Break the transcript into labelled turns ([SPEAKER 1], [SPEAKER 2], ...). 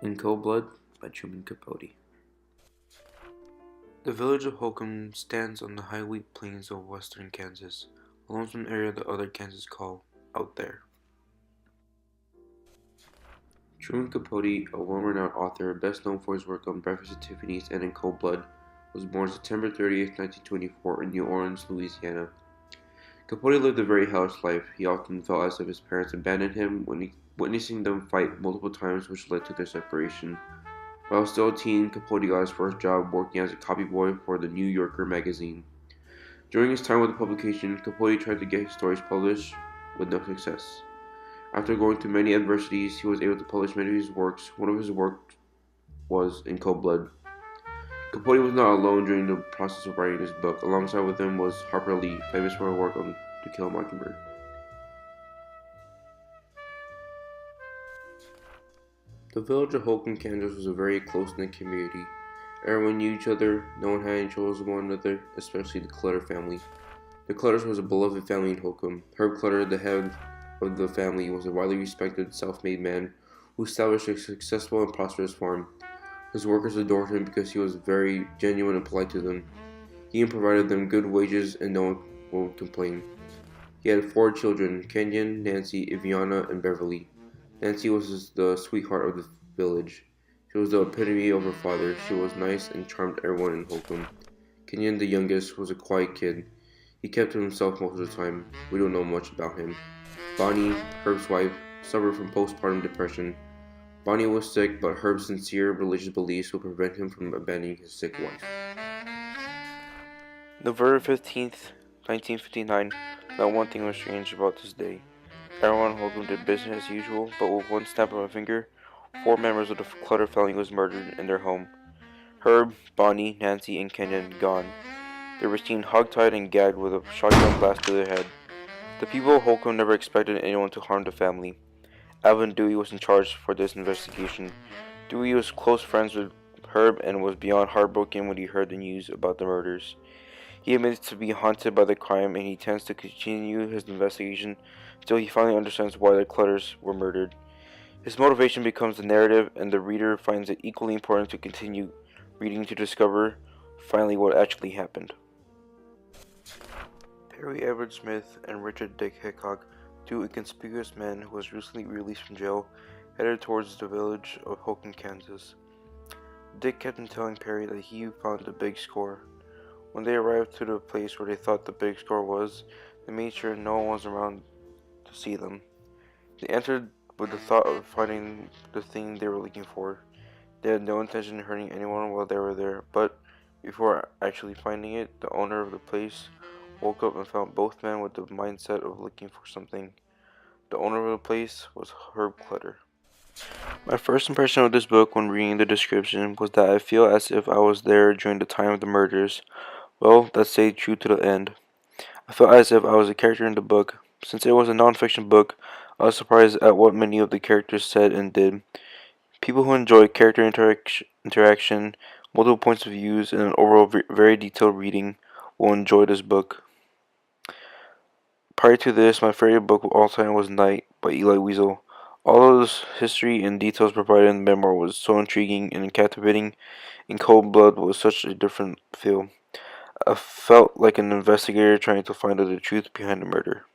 [SPEAKER 1] In Cold Blood by Truman Capote. The village of Holcomb stands on the high wheat plains of western Kansas, along from an area that other Kansas call Out There. Truman Capote, a well-renowned author best known for his work on Breakfast at Tiffany's and In Cold Blood, was born September 30th, 1924 in New Orleans, Louisiana. Capote lived a very hellish life. He often felt as if his parents abandoned him, witnessing them fight multiple times, which led to their separation. While still a teen, Capote got his first job working as a copyboy for the New Yorker magazine. During his time with the publication, Capote tried to get his stories published, with no success. After going through many adversities, he was able to publish many of his works. One of his works was In Cold Blood. Capote was not alone during the process of writing this book. Alongside with him was Harper Lee, famous for her work on To Kill a Mockingbird. The village of Holcomb, Kansas was a very close-knit community. Everyone knew each other, no one had any troubles with one another, especially the Clutter family. The Clutters was a beloved family in Holcomb. Herb Clutter, the head of the family, was a widely respected, self-made man who established a successful and prosperous farm. His workers adored him because he was very genuine and polite to them. He even provided them good wages and no one would complain. He had 4 children, Kenyon, Nancy, Iviana, and Beverly. Nancy was the sweetheart of the village. She was the epitome of her father. She was nice and charmed everyone in Holcomb. Kenyon, the youngest, was a quiet kid. He kept to himself most of the time. We don't know much about him. Bonnie, Herb's wife, suffered from postpartum depression. Bonnie was sick, but Herb's sincere religious beliefs would prevent him from abandoning his sick wife. November 15th, 1959, not one thing was strange about this day. Everyone in Holcomb did business as usual, but with one snap of a finger, 4 members of the Clutter family was murdered in their home. Herb, Bonnie, Nancy, and Kenyon gone. They were seen hogtied and gagged with a shotgun blast to their head. The people of Holcomb never expected anyone to harm the family. Alvin Dewey was in charge for this investigation. Dewey was close friends with Herb and was beyond heartbroken when he heard the news about the murders. He admits to be haunted by the crime and he intends to continue his investigation until he finally understands why the Clutters were murdered. His motivation becomes the narrative, and the reader finds it equally important to continue reading to discover finally what actually happened. Perry Edward Smith and Richard Dick Hickok, 2 inconspicuous men who was recently released from jail, headed towards the village of Holcomb, Kansas. Dick kept on telling Perry that he found the big score. When they arrived to the place where they thought the big score was, they made sure no one was around to see them. They entered with the thought of finding the thing they were looking for. They had no intention of hurting anyone while they were there, but before actually finding it, the owner of the place woke up and found both men with the mindset of looking for something. The owner of the place was Herb Clutter. My first impression of this book when reading the description was that I feel as if I was there during the time of the murders. Well, that stayed true to the end. I felt as if I was a character in the book. Since it was a non-fiction book, I was surprised at what many of the characters said and did. People who enjoy character interaction, multiple points of views, and an overall very detailed reading will enjoy this book. Prior to this, my favorite book of all time was Night by Elie Wiesel. All of the history and details provided in the memoir was so intriguing and captivating. In Cold Blood was such a different feel. I felt like an investigator trying to find out the truth behind the murder.